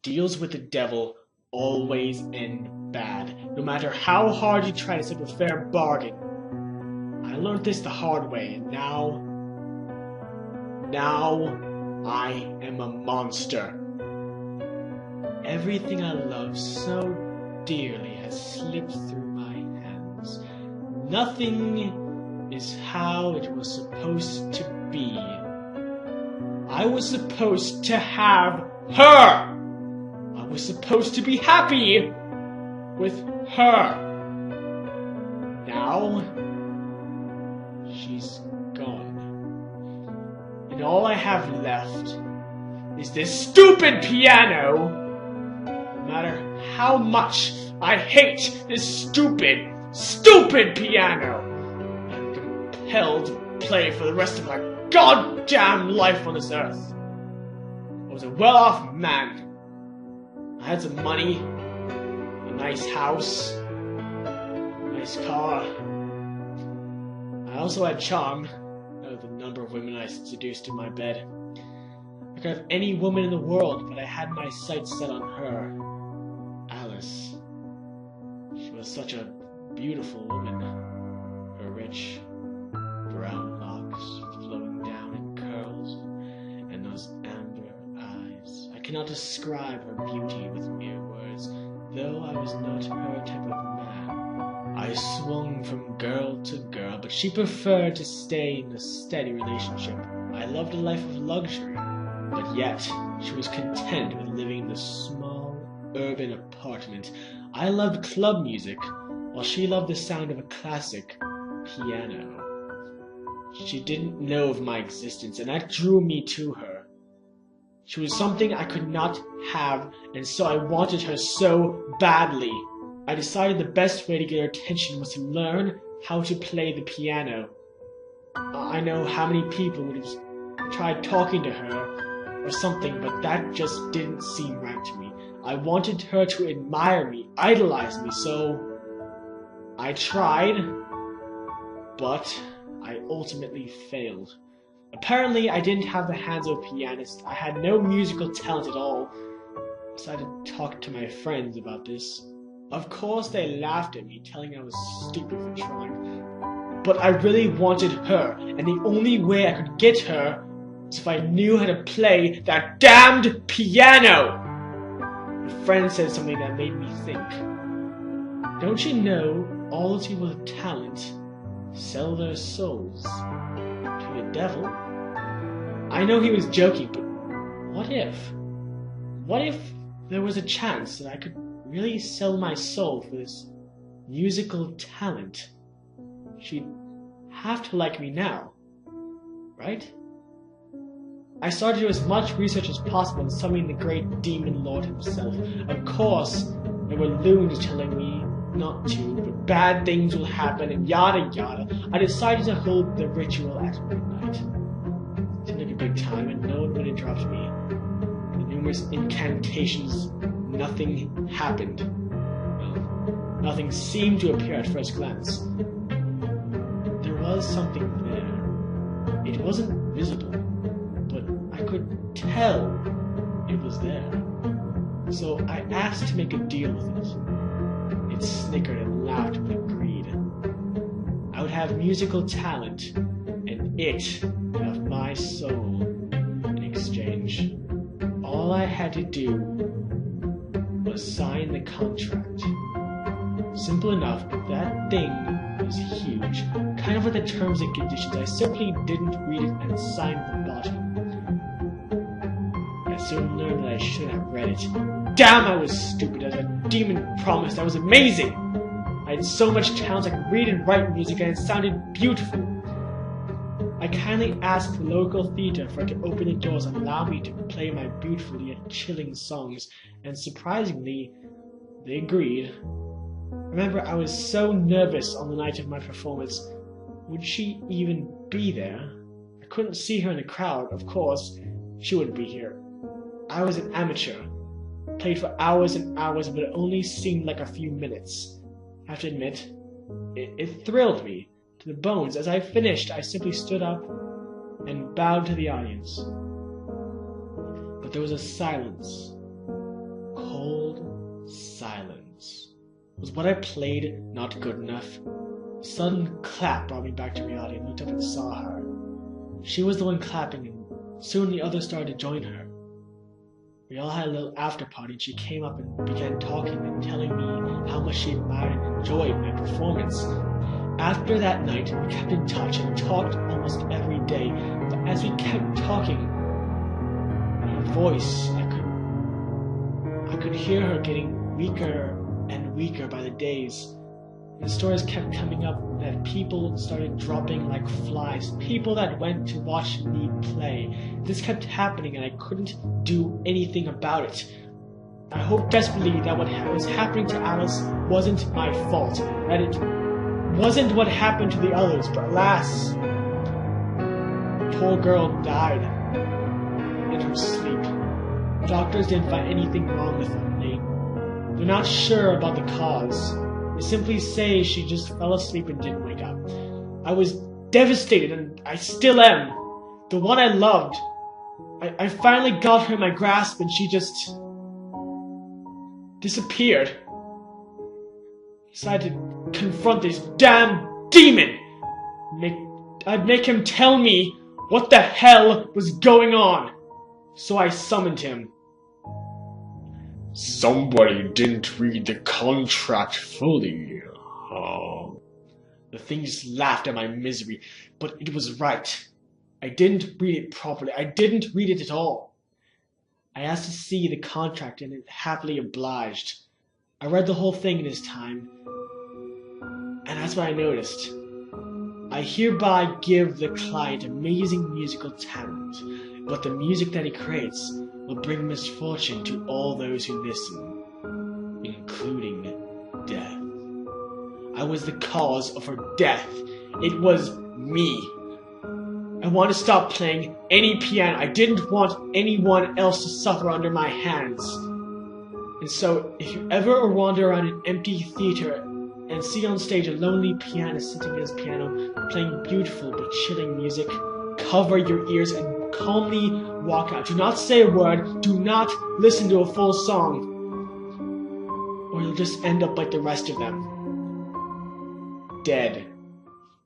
deals with the devil always end bad, no matter how hard you try to set a fair bargain. I learned this the hard way, and now I am a monster. Everything I love so dearly has slipped through my hands. Nothing is how it was supposed to be. I was supposed to have her. I was supposed to be happy with her. Now, she's gone. And all I have left is this stupid piano. No matter how much I hate this stupid piano, I'm compelled to play for the rest of my goddamn life on this earth. I was a well-off man. I had some money, a nice house, a nice car. I also had charm, out of the number of women I seduced in my bed. I could have any woman in the world, but I had my sights set on her, Alice. She was such a beautiful woman. Her rich brown locks flowing down in curls, and those amber eyes. I cannot describe her beauty with mere words, though I was not her type of man. I swung from girl to girl, but she preferred to stay in a steady relationship. I loved a life of luxury, but yet she was content with living in the small, urban apartment. I loved club music, while she loved the sound of a classic piano. She didn't know of my existence, and that drew me to her. She was something I could not have, and so I wanted her so badly. I decided the best way to get her attention was to learn how to play the piano. I know how many people would have tried talking to her or something, but that just didn't seem right to me. I wanted her to admire me, idolize me, so I tried, but I ultimately failed. Apparently, I didn't have the hands of a pianist. I had no musical talent at all. I decided to talk to my friends about this. Of course, they laughed at me, telling me I was stupid for trying. But I really wanted her, and the only way I could get her was if I knew how to play that damned piano. My friend said something that made me think. Don't you know all those people with talent sell their souls to the devil? I know he was joking, but what if there was a chance that I could really sell my soul for this musical talent? She'd have to like me now, right? I started to do as much research as possible in summoning the great demon lord himself. Of course, there were loons telling me not to, but bad things will happen and yada yada. I decided to hold the ritual at midnight. It seemed like a good time and no one would interrupt me. The numerous incantations, nothing happened. Well, nothing seemed to appear at first glance. There was something there. It wasn't visible, but I could tell it was there. So I asked to make a deal with it. It snickered and laughed but agreed. I would have musical talent, and it would have my soul in exchange. All I had to do was sign the contract. Simple enough, but that thing was huge. Kind of like the terms and conditions. I simply didn't read it and sign the bottom. I soon learned that I should have read it. Damn, I was stupid, as a demon promised. That was amazing. I had so much talent, I could read and write music, and it sounded beautiful. I kindly asked the local theater for it to open the doors and allow me to play my beautiful yet chilling songs, and surprisingly, they agreed. Remember, I was so nervous on the night of my performance. Would she even be there? I couldn't see her in the crowd, of course. She wouldn't be here. I was an amateur. Played for hours and hours, but it only seemed like a few minutes. I have to admit, it thrilled me to the bones. As I finished, I simply stood up and bowed to the audience. But there was a silence. Was what I played not good enough? A sudden clap brought me back to reality and looked up and saw her. She was the one clapping, and soon the others started to join her. We all had a little after party, and she came up and began talking and telling me how much she admired and enjoyed my performance. After that night, we kept in touch and talked almost every day, but as we kept talking, her voice, I could hear her getting weaker and weaker by the days. The stories kept coming up that people started dropping like flies, people that went to watch me play. This kept happening and I couldn't do anything about it. I hoped desperately that what was happening to Alice wasn't my fault, that it wasn't what happened to the others, but alas, the poor girl died in her sleep. Doctors didn't find anything wrong with her. They're not sure about the cause. They simply say she just fell asleep and didn't wake up. I was devastated, and I still am. The one I loved. I finally got her in my grasp, and she just disappeared. I decided to confront this damn demon. I'd make him tell me what the hell was going on. So I summoned him. Somebody didn't read the contract fully. The thing just laughed at my misery, but it was right. I didn't read it properly. I didn't read it at all. I asked to see the contract and it happily obliged. I read the whole thing in his time, and that's what I noticed. I hereby give the client amazing musical talent, but the music that he creates will bring misfortune to all those who listen, including death. I was the cause of her death. It was me. I want to stop playing any piano. I didn't want anyone else to suffer under my hands. And so, if you ever wander around an empty theater and see on stage a lonely pianist sitting at his piano, playing beautiful but chilling music, cover your ears and calmly walk out. Do not say a word. Do not listen to a full song, or you'll just end up like the rest of them. Dead.